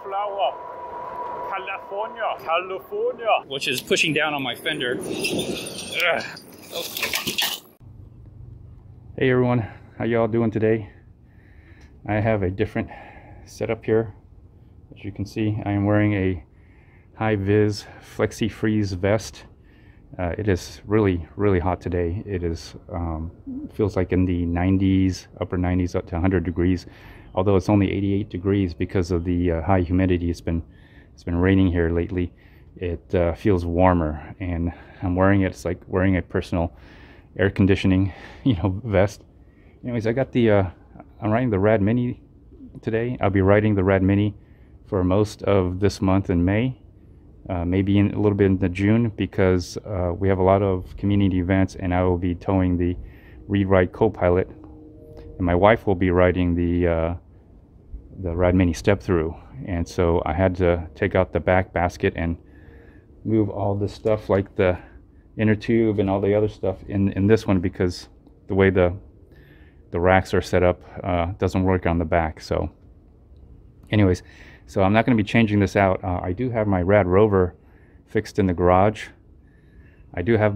flower. California, which is pushing down on my fender. Ugh. Okay. Hey everyone, how y'all doing today? I have a different setup here. As you can see, I am wearing a Hi-Vis FlexiFreeze vest. It is really hot today. It is feels like in the 90s, upper 90s up to 100 degrees, although it's only 88 degrees because of the high humidity. It's been raining here lately. It feels warmer, and I'm wearing it. It's like wearing a personal air conditioning, vest. Anyways, I got the I'm riding the Radmini today. I'll be riding the Radmini for most of this month in May, maybe a little bit into June, because we have a lot of community events, and I will be towing the Rewrite co-pilot, and my wife will be riding the Radmini step through. And so I had to take out the back basket and move all this stuff like the inner tube and all the other stuff in this one, because the way the racks are set up doesn't work on the back. So anyways, so I'm not going to be changing this out. I do have my Rad Rover fixed in the garage. but I'm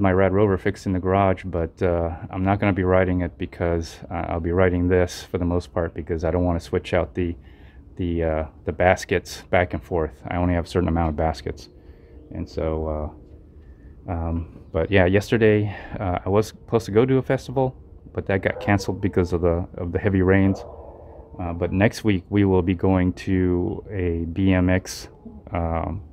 not going to be riding it, because I'll be riding this for the most part, because I don't want to switch out the baskets back and forth. I only have a certain amount of baskets. And so but yeah, yesterday I was supposed to go to a festival, but that got canceled because of the heavy rains. But next week we will be going to a BMX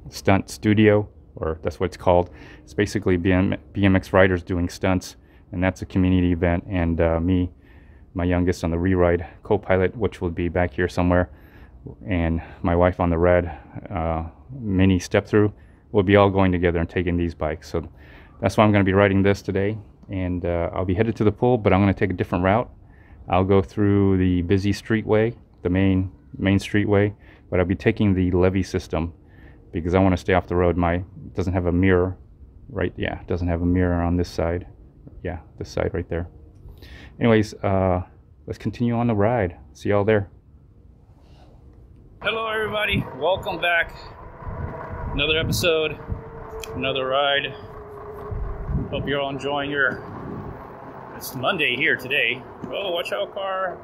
stunt studio, or that's what it's called. It's basically BMX riders doing stunts, and that's a community event. And me, my youngest, on the Rewrite co-pilot, which will be back here somewhere, and my wife on the Rad Mini step through. We'll be all going together and taking these bikes. So that's why I'm going to be riding this today. And I'll be headed to the pool, but I'm going to take a different route. I'll go through the busy streetway, the main streetway, but I'll be taking the levee system, because I want to stay off the road. It doesn't have a mirror, right? Yeah, it doesn't have a mirror on this side. Yeah, this side right there. Anyways, let's continue on the ride. See y'all there. Hello everybody, welcome back. Another episode, another ride. Hope you're all enjoying it's Monday here today. Oh, watch out, car.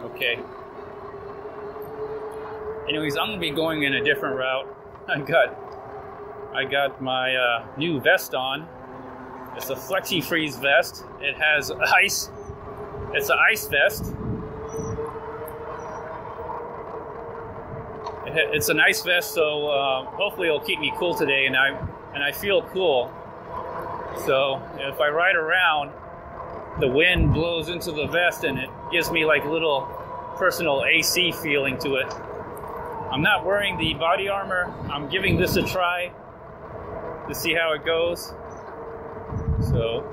Okay. Anyways, I'm gonna be going in a different route. I got my new vest on. It's a FlexiFreeze vest. It has ice. It's an ice vest. It's a nice vest, so hopefully it'll keep me cool today, and I feel cool. So if I ride around, the wind blows into the vest, and it gives me like a little personal AC feeling to it. I'm not wearing the body armor. I'm giving this a try to see how it goes. So,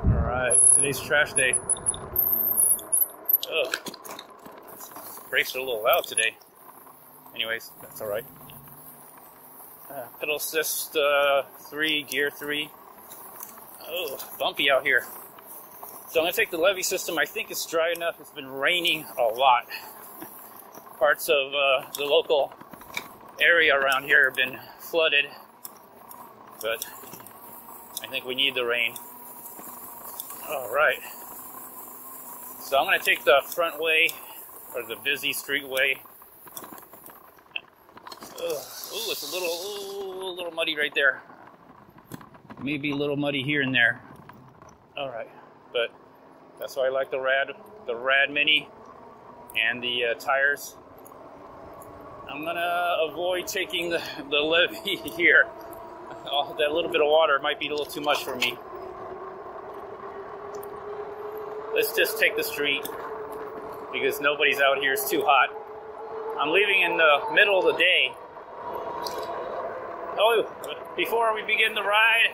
all right, today's trash day. Ugh. Brakes are a little loud today. Anyways, that's all right. Pedal assist 3, gear 3. Oh, bumpy out here. So I'm going to take the levee system. I think it's dry enough. It's been raining a lot. Parts of the local area around here have been flooded, but I think we need the rain. All right. So I'm going to take the front way, or the busy streetway. Ooh, it's a little muddy right there. Maybe a little muddy here and there. All right, but that's why I like the Radmini and the tires. I'm gonna avoid taking the levee here. Oh, that little bit of water might be a little too much for me. Let's just take the street, because nobody's out here. It's too hot. I'm leaving in the middle of the day. Oh, before we begin the ride,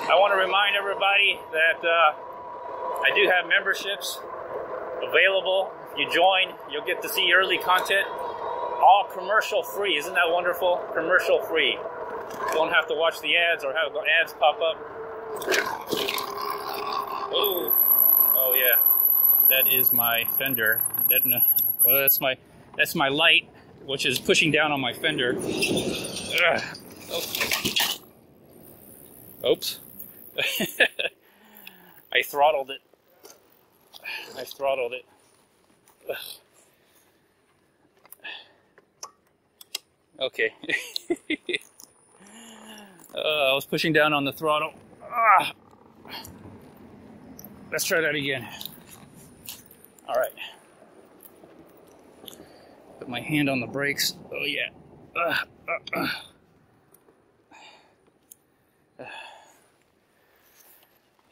I want to remind everybody that I do have memberships available. If you join, you'll get to see early content, all commercial free. Isn't that wonderful? Commercial free. Don't have to watch the ads or have the ads pop up. Oh yeah. that is my fender. Well, that's my light, which is pushing down on my fender. Ugh. Oh. Oops. I throttled it. Ugh. Okay. I was pushing down on the throttle. Let's try that again. All right. Put my hand on the brakes. Oh yeah.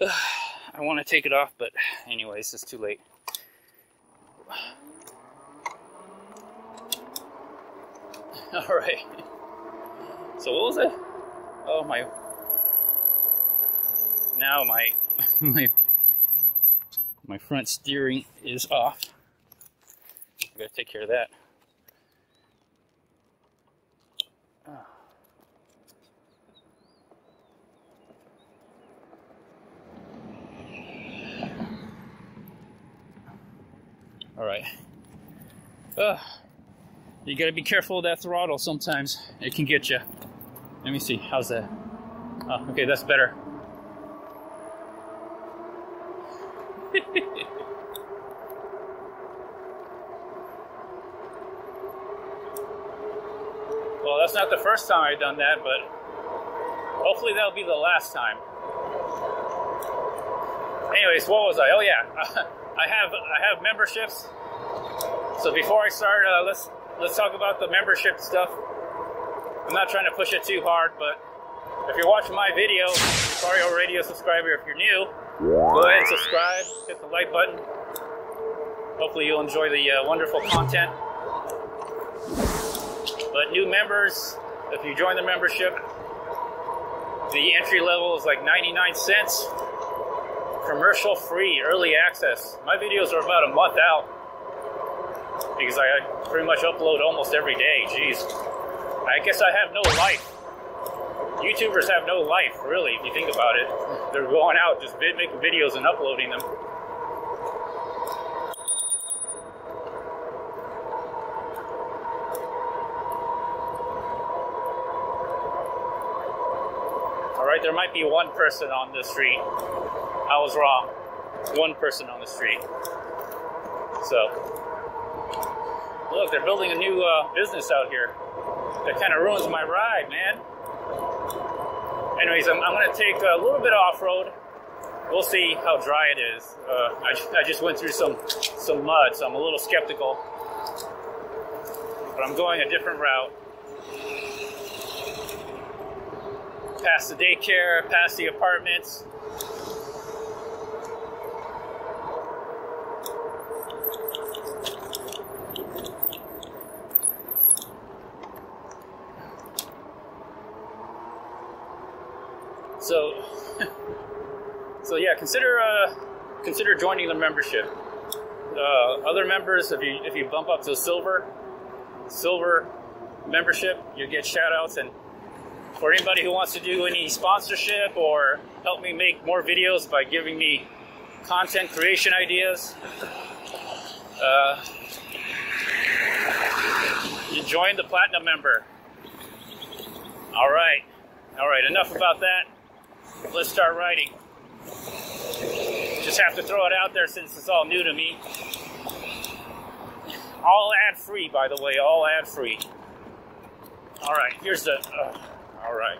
I want to take it off, but anyways, it's too late. All right. So what was it? Oh my! Now my front steering is off. I gotta take care of that. All right. You gotta be careful of that throttle sometimes. It can get you. Let me see, how's that? Oh, okay, that's better. Well, that's not the first time I've done that, but hopefully that'll be the last time. Anyways, what was I? Oh yeah, I have memberships. So before I start, let's talk about the membership stuff. I'm not trying to push it too hard, but if you're watching my video, you're probably already a subscriber. If you're new, go ahead and subscribe, hit the like button. Hopefully you'll enjoy the wonderful content. But new members, if you join the membership, the entry level is like 99 cents. Commercial free, early access. My videos are about a month out because I pretty much upload almost every day. Jeez. I guess I have no life. YouTubers have no life, really, if you think about it. They're going out just making videos and uploading them. Alright, there might be one person on the street. I was wrong. One person on the street. So, look, they're building a new business out here. That kind of ruins my ride, man. Anyways, I'm going to take a little bit of off-road. We'll see how dry it is. I just went through some mud, so I'm a little skeptical. But I'm going a different route. Past the daycare, past the apartments. So yeah, consider joining the membership. Other members, if you bump up to silver membership, you get shout outs. And for anybody who wants to do any sponsorship or help me make more videos by giving me content creation ideas, you join the platinum member. All right, enough about that. Let's start writing. Just have to throw it out there since it's all new to me. All ad-free, by the way, all ad-free. All right, here's the, all right.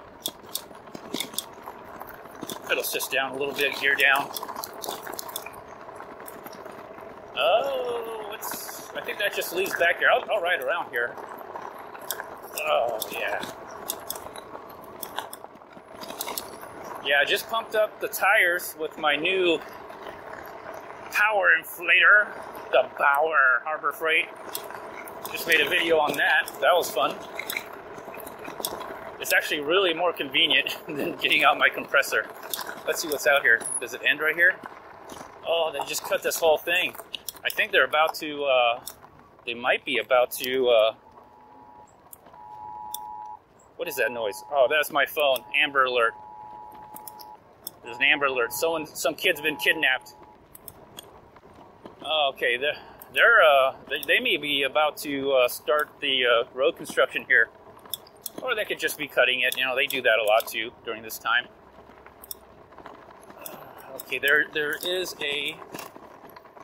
Pedal sits down a little bit, gear down. Oh, I think that just leads back here. I'll ride around here. Oh, yeah. Yeah, I just pumped up the tires with my new power inflator, the Bauer Harbor Freight. Just made a video on that. That was fun. It's actually really more convenient than getting out my compressor. Let's see what's out here. Does it end right here? Oh, they just cut this whole thing. I think they're about to, they might be about to, what is that noise? Oh, that's my phone. Amber Alert. There's an Amber Alert. Some kid's been kidnapped. Okay, they may be about to start the road construction here, or they could just be cutting it. You know, they do that a lot too during this time. Okay, there is a.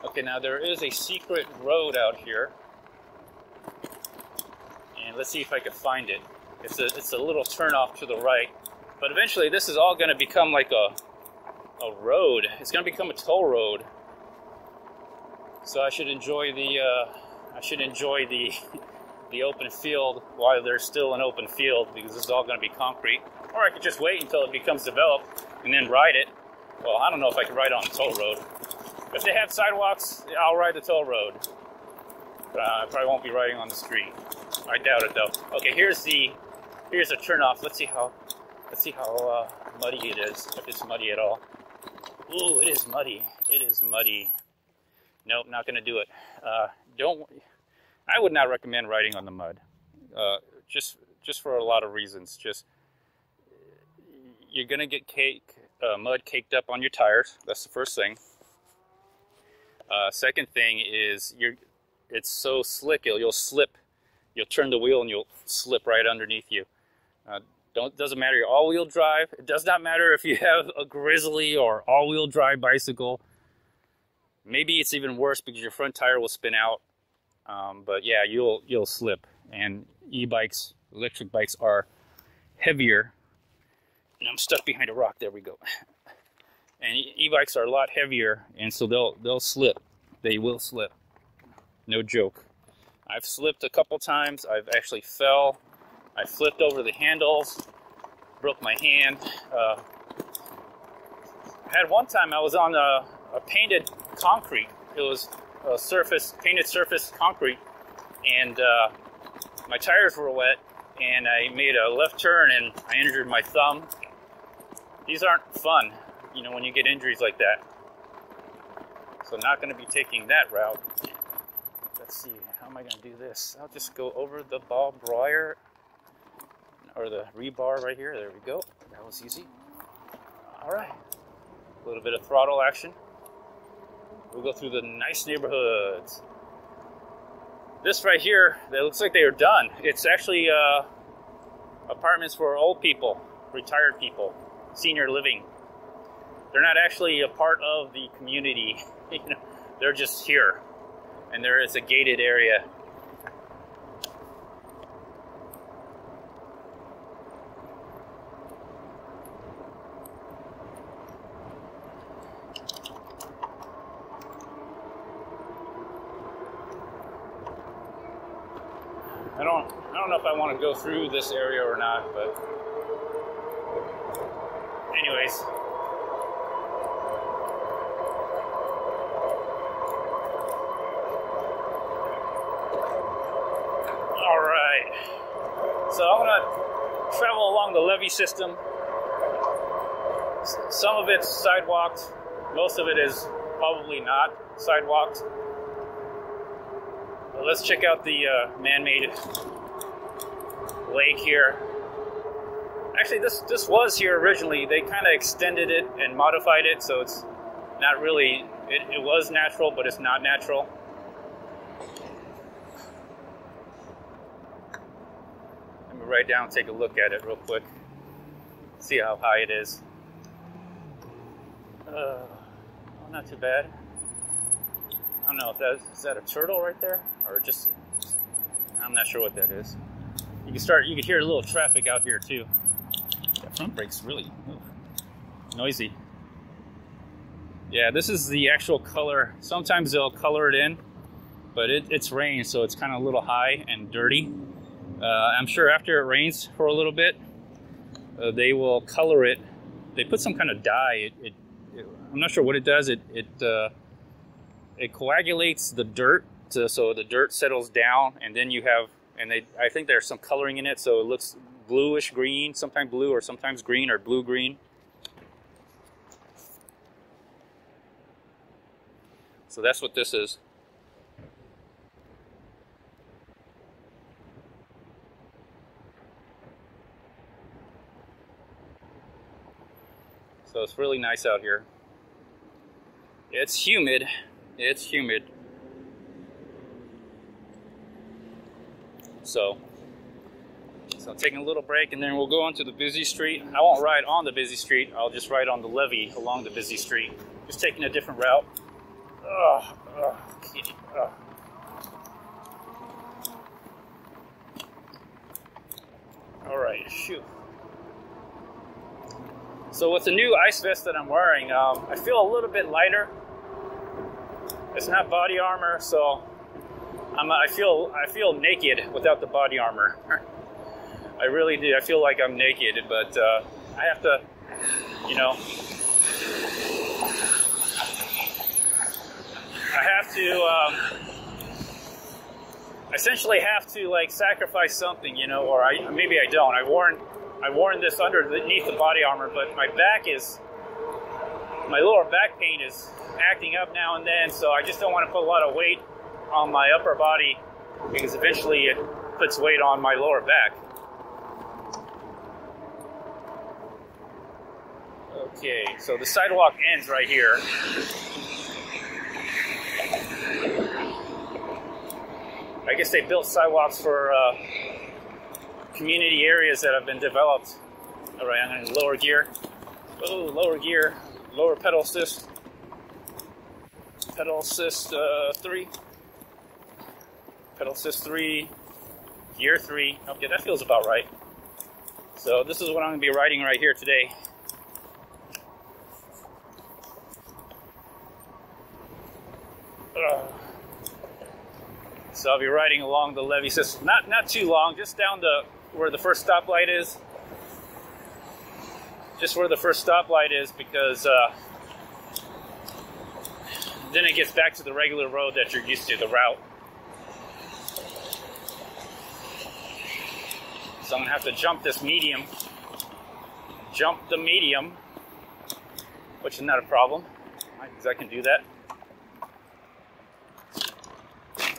Okay, now there is a secret road out here, and let's see if I can find it. It's a little turnoff to the right, but eventually this is all going to become like a road. It's going to become a toll road. So I should enjoy the the open field while there's still an open field, because this is all going to be concrete. Or I could just wait until it becomes developed and then ride it. Well, I don't know if I can ride on the toll road. If they have sidewalks, I'll ride the toll road. But I probably won't be riding on the street. I doubt it though. Okay, here's a turnoff. Let's see how muddy it is. If it's muddy at all. Ooh, it is muddy. It is muddy. Nope, not going to do it. I would not recommend riding on the mud. Just for a lot of reasons. Just you're going to get mud caked up on your tires. That's the first thing. Second thing is it's so slick you'll slip. You'll turn the wheel and you'll slip right underneath you. Doesn't matter your all-wheel drive. It does not matter if you have a Grizzly or all-wheel drive bicycle. Maybe it's even worse because your front tire will spin out. But yeah, you'll slip. And e-bikes, electric bikes, are heavier. And I'm stuck behind a rock. There we go. And e-bikes are a lot heavier, and so they'll slip. They will slip. No joke. I've slipped a couple times. I've actually fell. I flipped over the handles, broke my hand. I had one time I was on a painted concrete. It was a painted surface concrete, and my tires were wet, and I made a left turn and I injured my thumb. These aren't fun, you know, when you get injuries like that. So not going to be taking that route. Let's see, how am I going to do this? I'll just go over the barbed wire, or the rebar right here. There we go. That was easy. All right. A little bit of throttle action. We'll go through the nice neighborhoods. This right here, it looks like they are done. It's actually apartments for old people, retired people, senior living. They're not actually a part of the community. You know, they're just here, and there is a gated area. I don't know if I want to go through this area or not, but anyways. All right. So I'm going to travel along the levee system. Some of it's sidewalked. Most of it is probably not sidewalked. Let's check out the man-made lake here. Actually, this was here originally. They kind of extended it and modified it, so it's not really, it was natural, but it's not natural. Let me write down and take a look at it real quick. See how high it is. Not too bad. I don't know if is that a turtle right there, or just, I'm not sure what that is. You can hear a little traffic out here too. That front brake's really noisy. Yeah, this is the actual color. Sometimes they'll color it in, but it's rain, so it's kind of a little high and dirty. I'm sure after it rains for a little bit, they will color it. They put some kind of dye. I'm not sure what it does. It coagulates the dirt, so the dirt settles down, and then you have, I think there's some coloring in it, so it looks bluish green, sometimes blue, or sometimes green, or blue green. So that's what this is. So it's really nice out here. It's humid. It's humid. So taking a little break, and then we'll go onto the busy street. I won't ride on the busy street. I'll just ride on the levee along the busy street. Just taking a different route. All right, shoot. So with the new ice vest that I'm wearing, I feel a little bit lighter. It's not body armor, so I feel naked without the body armor. I really do. I feel like I'm naked, but I have to, you know, I have to essentially have to like sacrifice something, you know, or maybe I don't. I've worn this underneath the body armor, but my lower back pain is acting up now and then, so I just don't want to put a lot of weight on my upper body, because eventually it puts weight on my lower back. Okay, so the sidewalk ends right here. I guess they built sidewalks for community areas that have been developed. All right, I'm going to lower gear. Oh, lower gear. Lower pedal assist. Pedal assist 3. Pedal assist 3. Gear 3. Okay, that feels about right. So this is what I'm going to be riding right here today. So I'll be riding along the levee system. Not too long, just down to where the first stoplight is. Just where the first stoplight is, because then it gets back to the regular road that you're used to, the route. So I'm gonna have to jump this medium. Jump the medium, which is not a problem, because I can do that.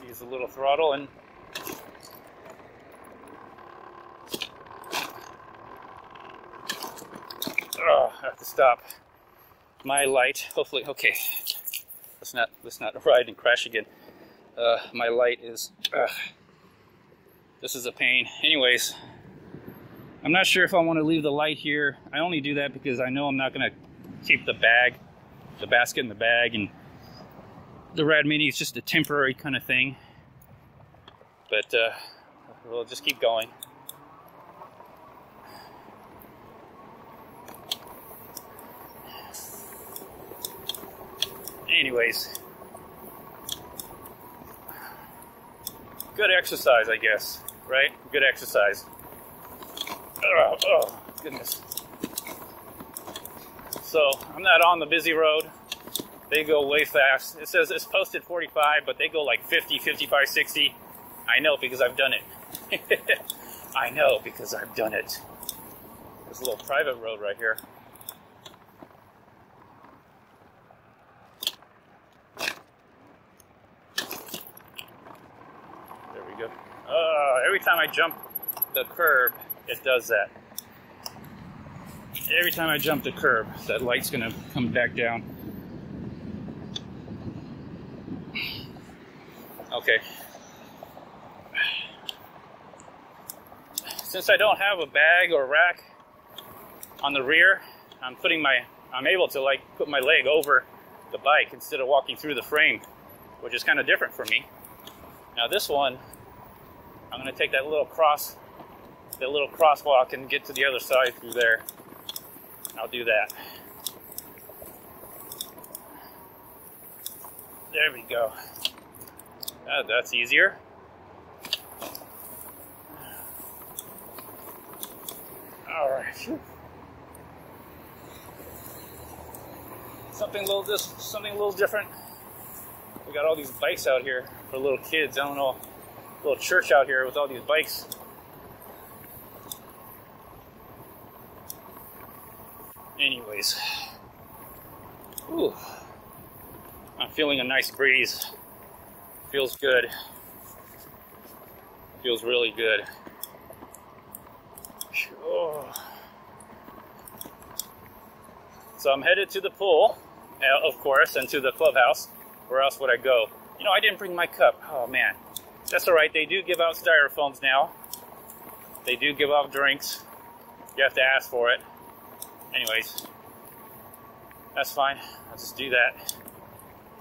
Use a little throttle and I have to stop. My light, hopefully, okay. Let's not ride and crash again. My light is, this is a pain. Anyways, I'm not sure if I want to leave the light here. I only do that because I know I'm not going to keep the basket in the bag, and the Radmini is just a temporary kind of thing. But we'll just keep going. Anyways, good exercise, I guess, right? Good exercise. Oh, goodness. So, I'm not on the busy road. They go way fast. It says it's posted 45, but they go like 50, 55, 60. I know because I've done it. I know because I've done it. There's a little private road right here. There we go. Every time I jump the curb, it does that. Every time I jump the curb, that light's gonna come back down. Okay. Since I don't have a bag or rack on the rear, I'm able to like put my leg over the bike instead of walking through the frame, which is kind of different for me. Now this one, I'm gonna take that little crosswalk and get to the other side through there. I'll do that. There we go. That's easier. All right. Something a little different. We got all these bikes out here for little kids. I don't know, a little church out here with all these bikes. Anyways, ooh, I'm feeling a nice breeze. Feels good. Feels really good. Oh. So I'm headed to the pool, of course, and to the clubhouse. Where else would I go? You know, I didn't bring my cup. Oh man, that's all right. They do give out styrofoams now. They do give out drinks. You have to ask for it. Anyways, that's fine. I'll just do that.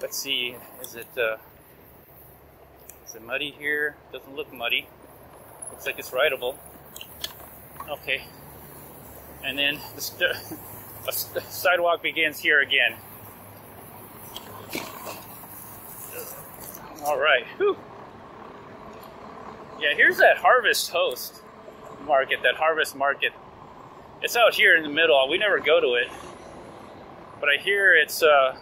Let's see. Is it muddy here? Doesn't look muddy. Looks like it's rideable. Okay. And then the sidewalk begins here again. All right. Whew. Yeah, here's that Harvest Host market, that Harvest Market. It's out here in the middle. We never go to it. But I hear it's, I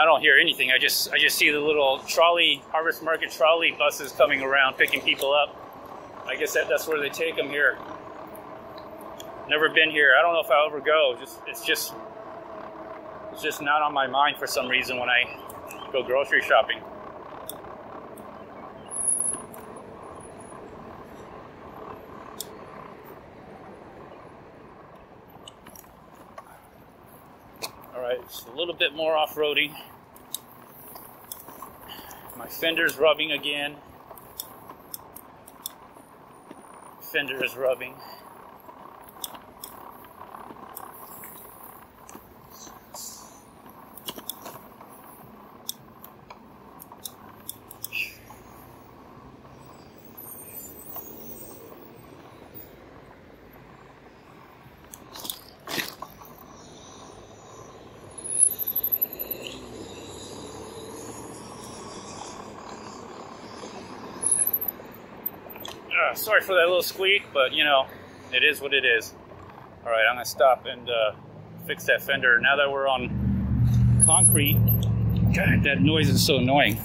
don't hear anything. I just see the little trolley, Harvest Market trolley buses coming around picking people up. I guess that's where they take them here. Never been here. I don't know if I'll ever go. It's just not on my mind for some reason when I go grocery shopping. All right, just a little bit more off-roading. My fender's rubbing again. Fender is rubbing. Sorry for that little squeak, but you know, it is what it is. All right, I'm gonna stop and fix that fender. Now that we're on concrete, God, that noise is so annoying.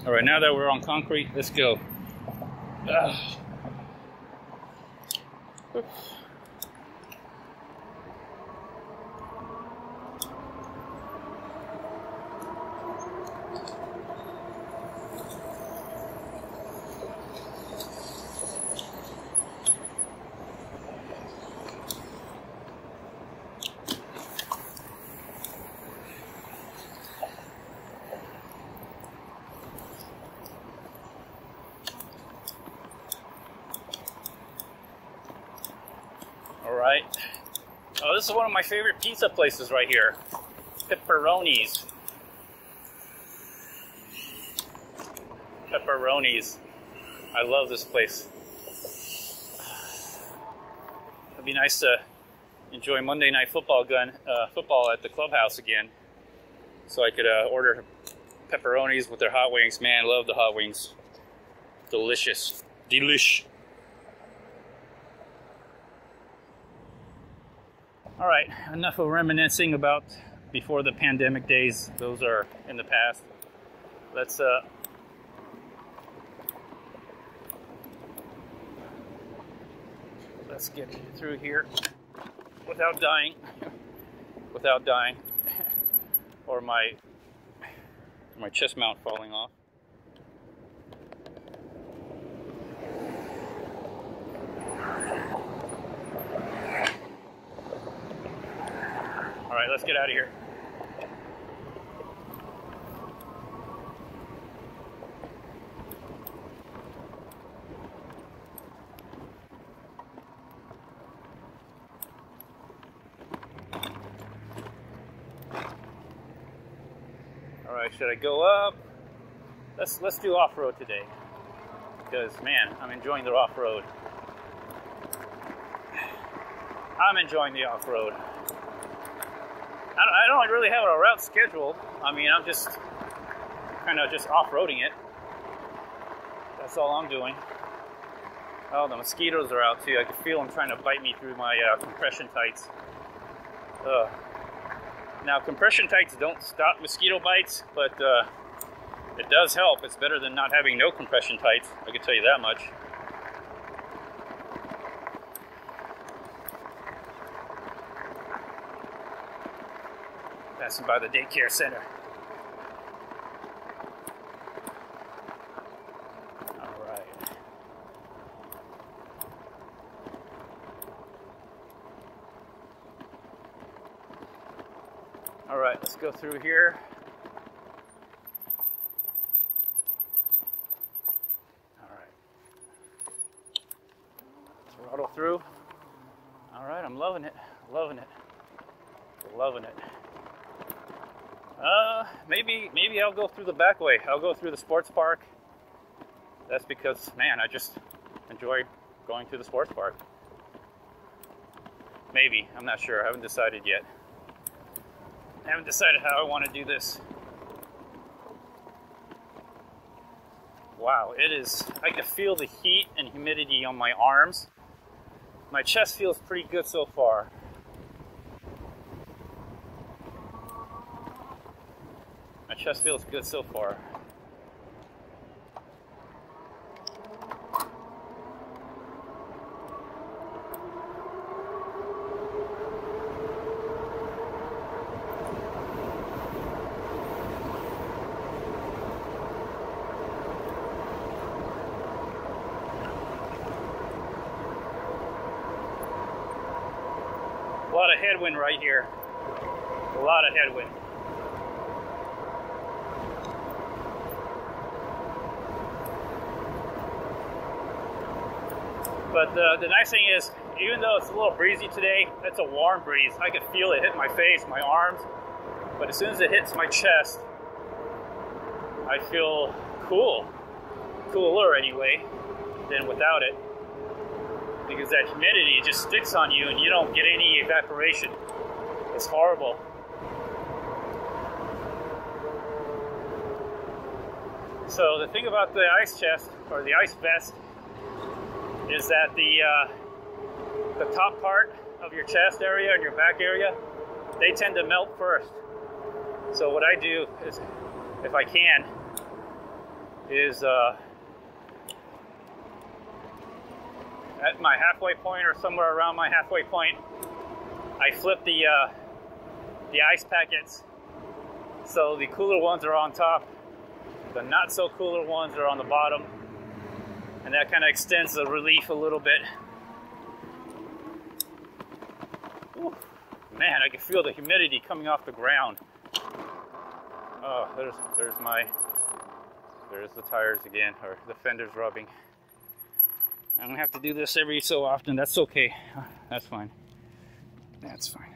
All right, now that we're on concrete, let's go. Right. Oh, this is one of my favorite pizza places right here. Pepperonis. Pepperonis. I love this place. It'd be nice to enjoy Monday Night Football at the clubhouse again. So I could order pepperonis with their hot wings. Man, I love the hot wings. Delicious. Delish. All right, enough of reminiscing about before the pandemic days. Those are in the past. Let's get through here without dying, or my chest mount falling off. All right, let's get out of here. All right, should I go up? Let's do off-road today, because man, I'm enjoying the off-road. I'm enjoying the off-road. I don't really have a route scheduled. I mean, I'm just kind of just off-roading it. That's all I'm doing. Oh, the mosquitoes are out too. I can feel them trying to bite me through my compression tights. Now, compression tights don't stop mosquito bites, but it does help. It's better than not having no compression tights, I can tell you that much. Passing by the daycare center. All right. All right, let's go through here. All right. Throttle through. All right, I'm loving it. Loving it. Loving it. Maybe I'll go through the back way. I'll go through the sports park. That's because, man, I just enjoy going through the sports park. Maybe, I'm not sure. I haven't decided yet. I haven't decided how I want to do this. Wow, it is, I can feel the heat and humidity on my arms. My chest feels pretty good so far. My chest feels good so far. A lot of headwind right here. A lot of headwind. But the nice thing is, even though it's a little breezy today, it's a warm breeze. I can feel it hit my face, my arms. But as soon as it hits my chest, I feel cool. Cooler anyway than without it. Because that humidity just sticks on you and you don't get any evaporation. It's horrible. So the thing about the ice chest, or the ice vest, is that the top part of your chest area and your back area, they tend to melt first. So what I do is, if I can, is at my halfway point or somewhere around my halfway point, I flip the ice packets so the cooler ones are on top, the not so cooler ones are on the bottom, and that kind of extends the relief a little bit. Ooh, man, I can feel the humidity coming off the ground. Oh, there's the tires again, or the fenders rubbing. I don't have to do this every so often. That's okay. That's fine. That's fine.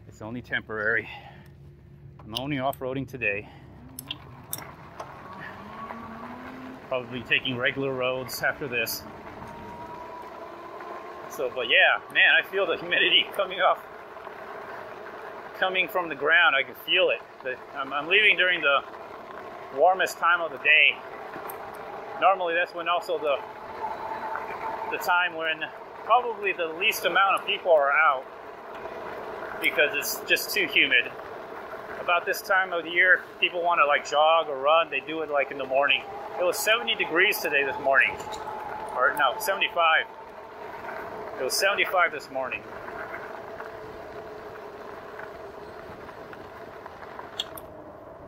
It's only temporary. I'm only off-roading today. Probably taking regular roads after this. So, but yeah, man, I feel the humidity coming from the ground. I can feel it. I'm leaving during the warmest time of the day. Normally that's when also the time when probably the least amount of people are out, because it's just too humid. About this time of the year, people want to like jog or run. They do it like in the morning. It was 70 degrees today this morning. Or no, 75. It was 75 this morning.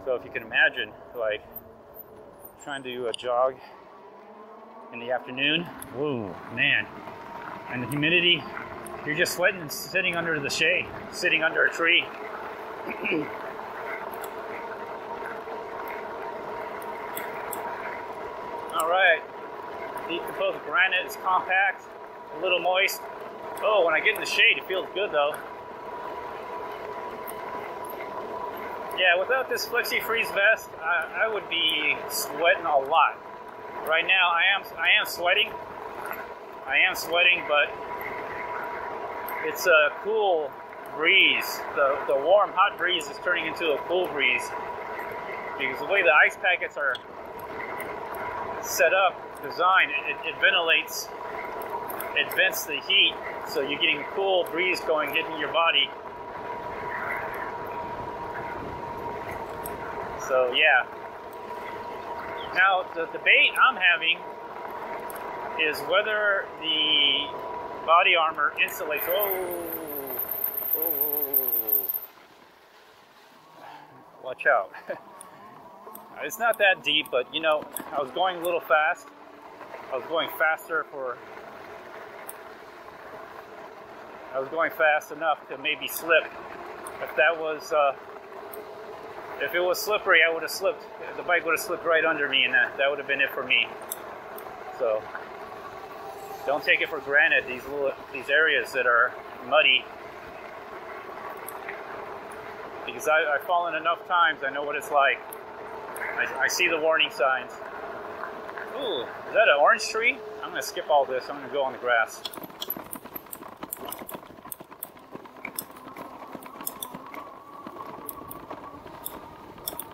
So if you can imagine, like, trying to do a jog in the afternoon, whoa, man. And the humidity, you're just sweating sitting under the shade, sitting under a tree. All right, decomposed granite is compact, a little moist. Oh, when I get in the shade, it feels good though. Yeah, without this FlexiFreeze vest, I would be sweating a lot. Right now, I am sweating. But it's a cool breeze. The warm, hot breeze is turning into a cool breeze because the way the ice packets are set up, designed, it ventilates. It vents the heat, so you're getting a cool breeze going, hitting your body. So yeah. Now the debate I'm having is whether the body armor insulates. Watch out. It's not that deep, but you know, I was going a little fast. I was going faster I was going fast enough to maybe slip. If that was, if it was slippery, I would have slipped. The bike would have slipped right under me, and that would have been it for me. So don't take it for granted. These areas that are muddy, because I've fallen enough times. I know what it's like. I see the warning signs. Ooh, is that an orange tree? I'm gonna skip all this. I'm gonna go on the grass.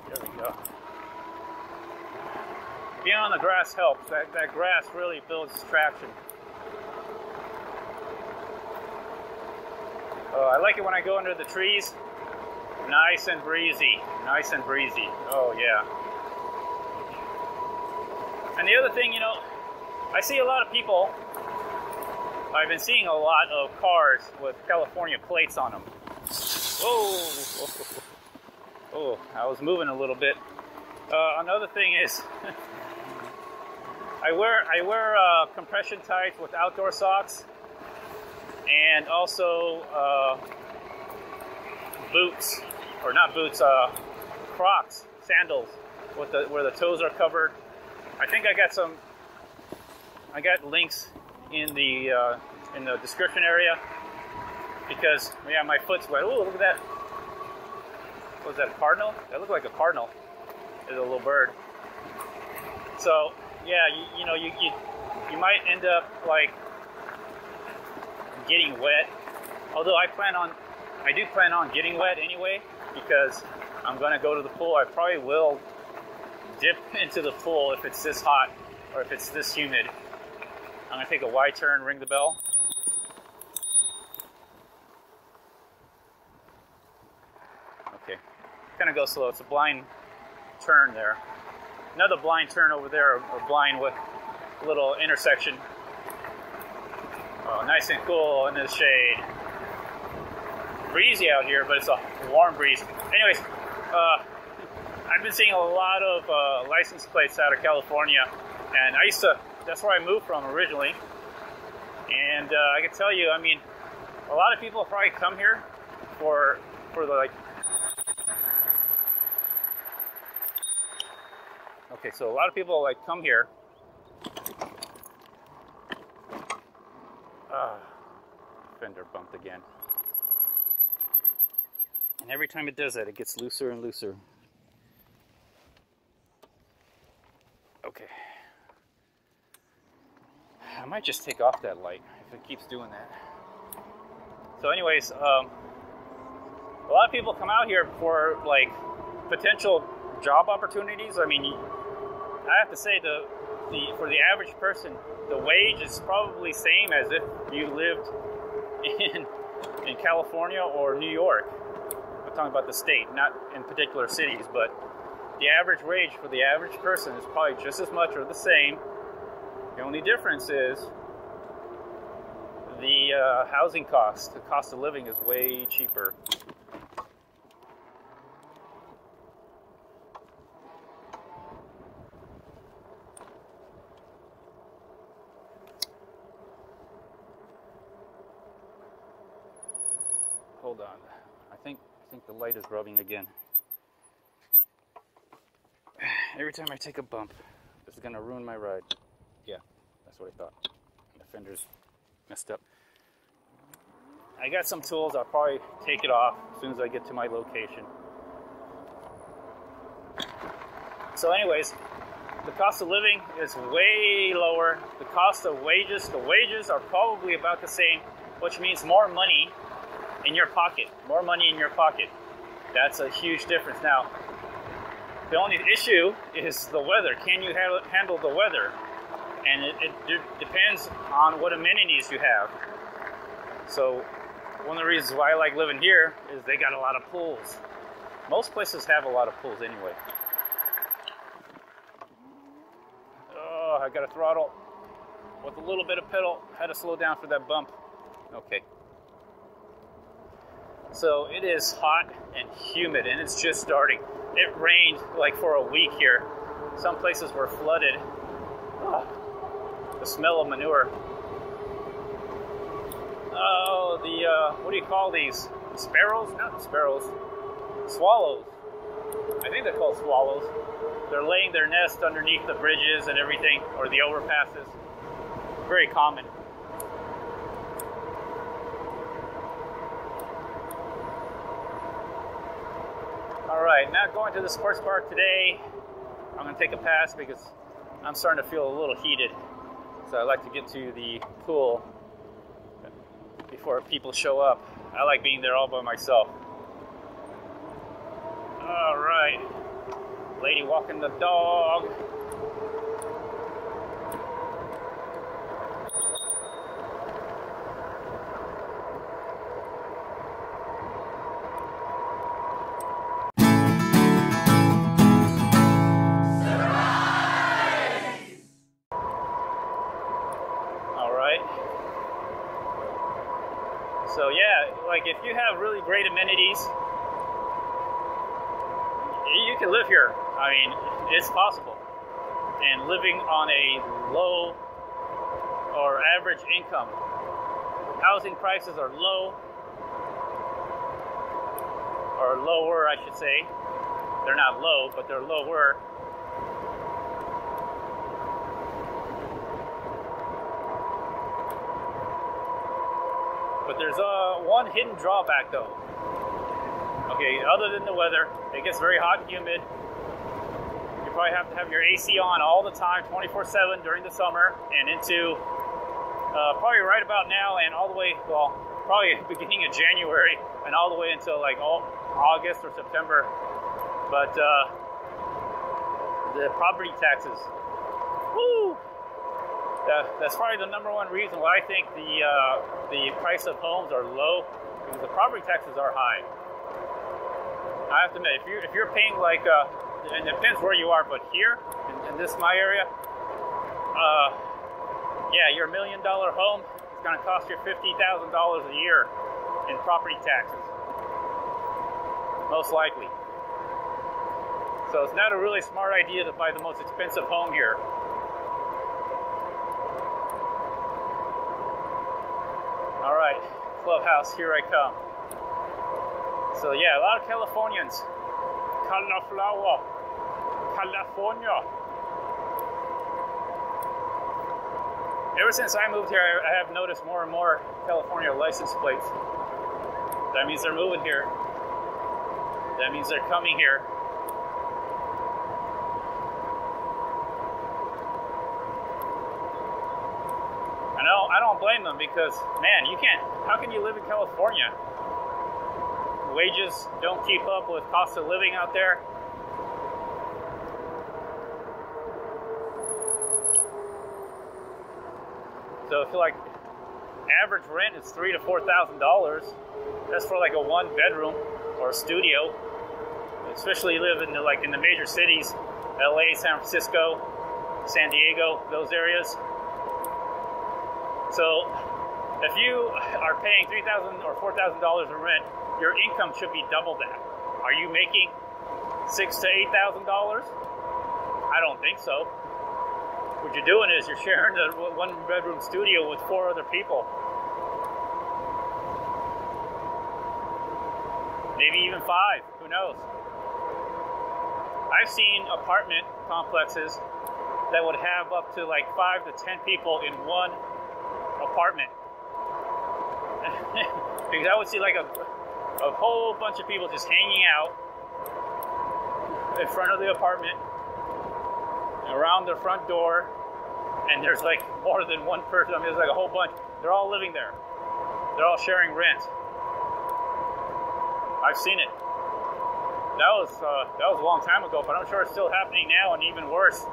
There we go. Being on the grass helps. That grass really builds traction. I like it when I go under the trees. Nice and breezy. Nice and breezy. Oh yeah. And the other thing, you know, I see a lot of people, I've been seeing a lot of cars with California plates on them. Oh, oh, I was moving a little bit. Another thing is, I wear compression tights with outdoor socks, and also boots, or not boots, Crocs, sandals, with where the toes are covered. I think I got links in the description area, because yeah, my foot's wet. Oh, look at that! Was that a cardinal? That looked like a cardinal. It's a little bird. So yeah, you know, you might end up like getting wet. Although I do plan on getting wet anyway, because I'm gonna go to the pool. I probably will dip into the pool if it's this hot or if it's this humid. I'm gonna take a wide turn, ring the bell. Okay, kind of go slow. It's a blind turn there. Another blind turn over there, or blind with a little intersection. Oh, nice and cool in the shade. Breezy out here, but it's a warm breeze. Anyways, I've been seeing a lot of license plates out of California, and that's where I moved from originally. And I can tell you, I mean, a lot of people probably come here for the like. Okay, so a lot of people like come here. Fender bumped again. And every time it does that, it gets looser and looser. Okay. I might just take off that light if it keeps doing that. So anyways, a lot of people come out here for like potential job opportunities. I mean, I have to say for the average person, the wage is probably same as if you lived in California or New York. I'm talking about the state, not in particular cities, but the average wage for the average person is probably just as much or the same. The only difference is the housing cost. The cost of living is way cheaper. Hold on. I think the light is rubbing again. Every time I take a bump, this is gonna ruin my ride. Yeah, that's what I thought. And the fender's messed up. I got some tools. I'll probably take it off as soon as I get to my location. So anyways, the cost of living is way lower. The cost of wages, the wages are probably about the same, which means more money in your pocket. More money in your pocket. That's a huge difference. Now, the only issue is the weather. Can you handle the weather? And it depends on what amenities you have. So one of the reasons why I like living here is they got a lot of pools. Most places have a lot of pools anyway. Oh, I got a throttle with a little bit of pedal. Had to slow down for that bump. Okay. So it is hot and humid, and it's just starting. It rained like for a week here. Some places were flooded. Oh, the smell of manure. Oh, what do you call these? Sparrows? Not sparrows. Swallows. I think they're called swallows. They're laying their nest underneath the bridges and everything, or the overpasses. Very common. Alright, not going to the sports bar today. I'm going to take a pass because I'm starting to feel a little heated. So I like to get to the pool before people show up. I like being there all by myself. Alright. Lady walking the dog. So yeah, like if you have really great amenities, you can live here. I mean, it's possible. And living on a low or average income, housing prices are low, or lower, I should say. They're not low, but they're lower. But there's one hidden drawback though. Okay, other than the weather, it gets very hot and humid. You probably have to have your AC on all the time, 24/7 during the summer and into probably right about now and all the way, well, probably beginning of January and all the way until like August or September. But the property taxes, woo! That's probably the number one reason why I think the price of homes are low, because the property taxes are high. I have to admit, if you're paying like, and it depends where you are, but here in this my area, yeah, your $1 million home is going to cost you $50,000 a year in property taxes, most likely. So it's not a really smart idea to buy the most expensive home here. All right, Clubhouse, here I come. So yeah, a lot of Californians. California. Ever since I moved here, I have noticed more and more California license plates. That means they're moving here. That means they're coming here. I don't blame them because, man, you can't, how can you live in California? Wages don't keep up with cost of living out there. So if like average rent is $3,000 to $4,000, that's for like a one bedroom or a studio. Especially you live in the major cities, LA, San Francisco, San Diego, those areas. So if you are paying $3,000 or $4,000 in rent, your income should be double that. Are you making $6,000 to $8,000? I don't think so. What you're doing is you're sharing a one-bedroom studio with 4 other people. Maybe even 5, who knows? I've seen apartment complexes that would have up to like 5 to 10 people in one apartment. Because I would see like a whole bunch of people just hanging out in front of the apartment, around the front door, and there's like more than one person. I mean, there's like a whole bunch. They're all living there. They're all sharing rent. I've seen it. That was a long time ago, but I'm sure it's still happening now, and even worse.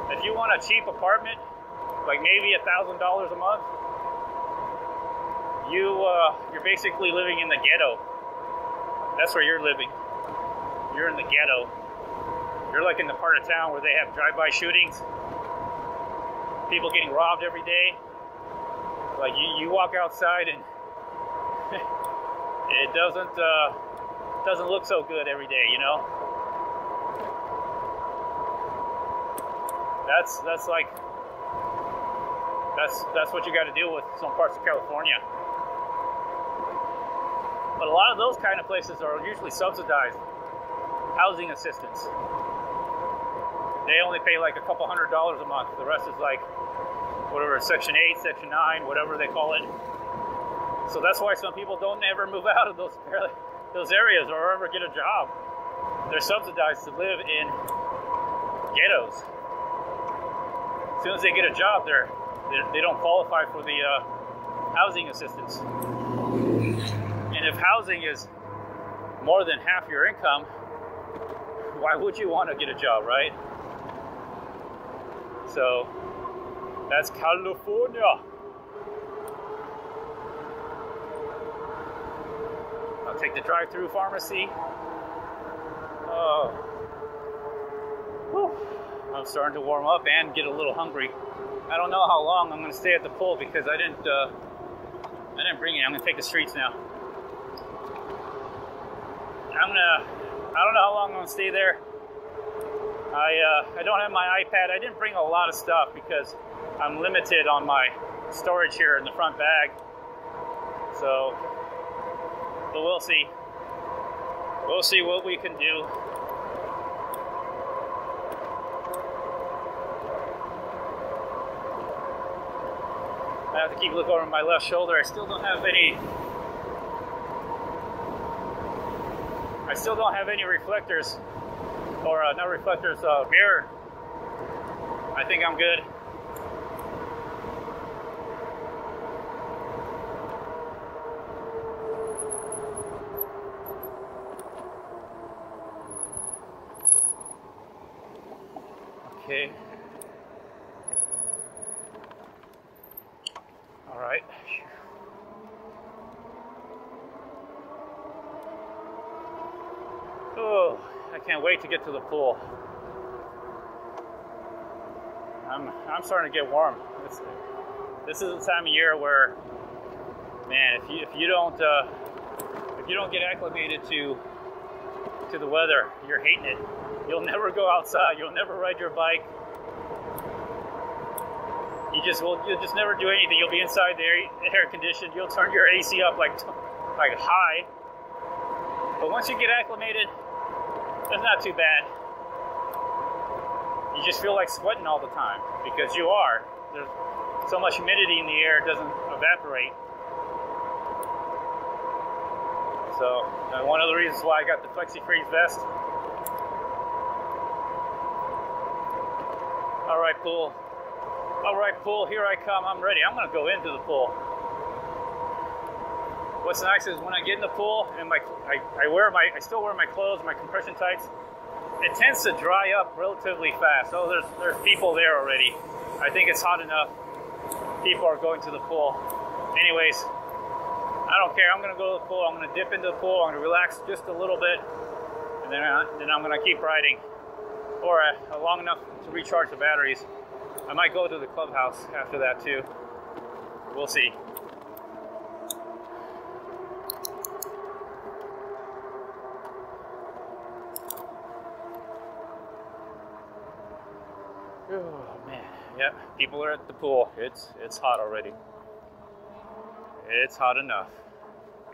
If you want a cheap apartment, like maybe $1,000 a month, you're basically living in the ghetto. That's where you're living. You're in the ghetto. You're like in the part of town where they have drive-by shootings. People getting robbed every day. Like you walk outside and it doesn't look so good every day, you know. That's what you got to deal with in some parts of California. But a lot of those kind of places are usually subsidized housing assistance. They only pay like a couple $100 a month. The rest is like whatever, Section 8, Section 9, whatever they call it. So that's why some people don't ever move out of those areas or ever get a job. They're subsidized to live in ghettos. As soon as they get a job, they don't qualify for the housing assistance. And if housing is more than half your income, why would you want to get a job, right? So that's California. I'll take the drive-through pharmacy. Oh, whew. I'm starting to warm up and get a little hungry. I don't know how long I'm going to stay at the pool because I didn't bring it. I'm going to take the streets now. I don't know how long I'm going to stay there. I don't have my iPad. I didn't bring a lot of stuff because I'm limited on my storage here in the front bag. So, but we'll see. We'll see what we can do. I have to keep looking over my left shoulder. I still don't have any reflectors, or not reflectors, mirror. I think I'm good. Okay. All right. Oh, I can't wait to get to the pool. I'm starting to get warm. This is the time of year where, man, if you don't get acclimated to the weather, you're hating it. You'll never go outside. You'll never ride your bike. You'll just never do anything. You'll be inside the air conditioned. You'll turn your AC up like high. But once you get acclimated, it's not too bad. You just feel like sweating all the time because you are. There's so much humidity in the air, it doesn't evaporate. So, one of the reasons why I got the FlexiFreeze vest. All right, pool. All right, pool, here I come. I'm ready. I'm gonna go into the pool. What's nice is when I get in the pool and I still wear my clothes, my compression tights, it tends to dry up relatively fast. Oh, there's people there already. I think it's hot enough. People are going to the pool. Anyways, I don't care. I'm gonna go to the pool. I'm gonna dip into the pool. I'm gonna relax just a little bit, and then I'm gonna keep riding, or long enough to recharge the batteries. I might go to the clubhouse after that too. We'll see. Oh man, yeah, people are at the pool. It's hot already. It's hot enough,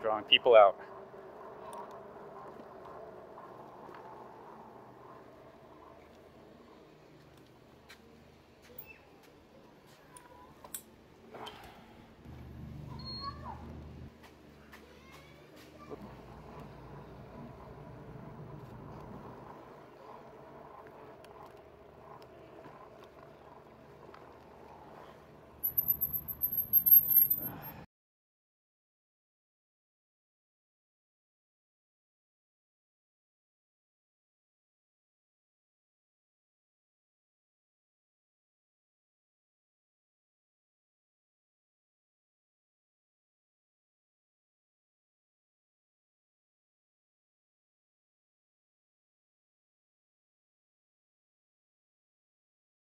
drawing people out.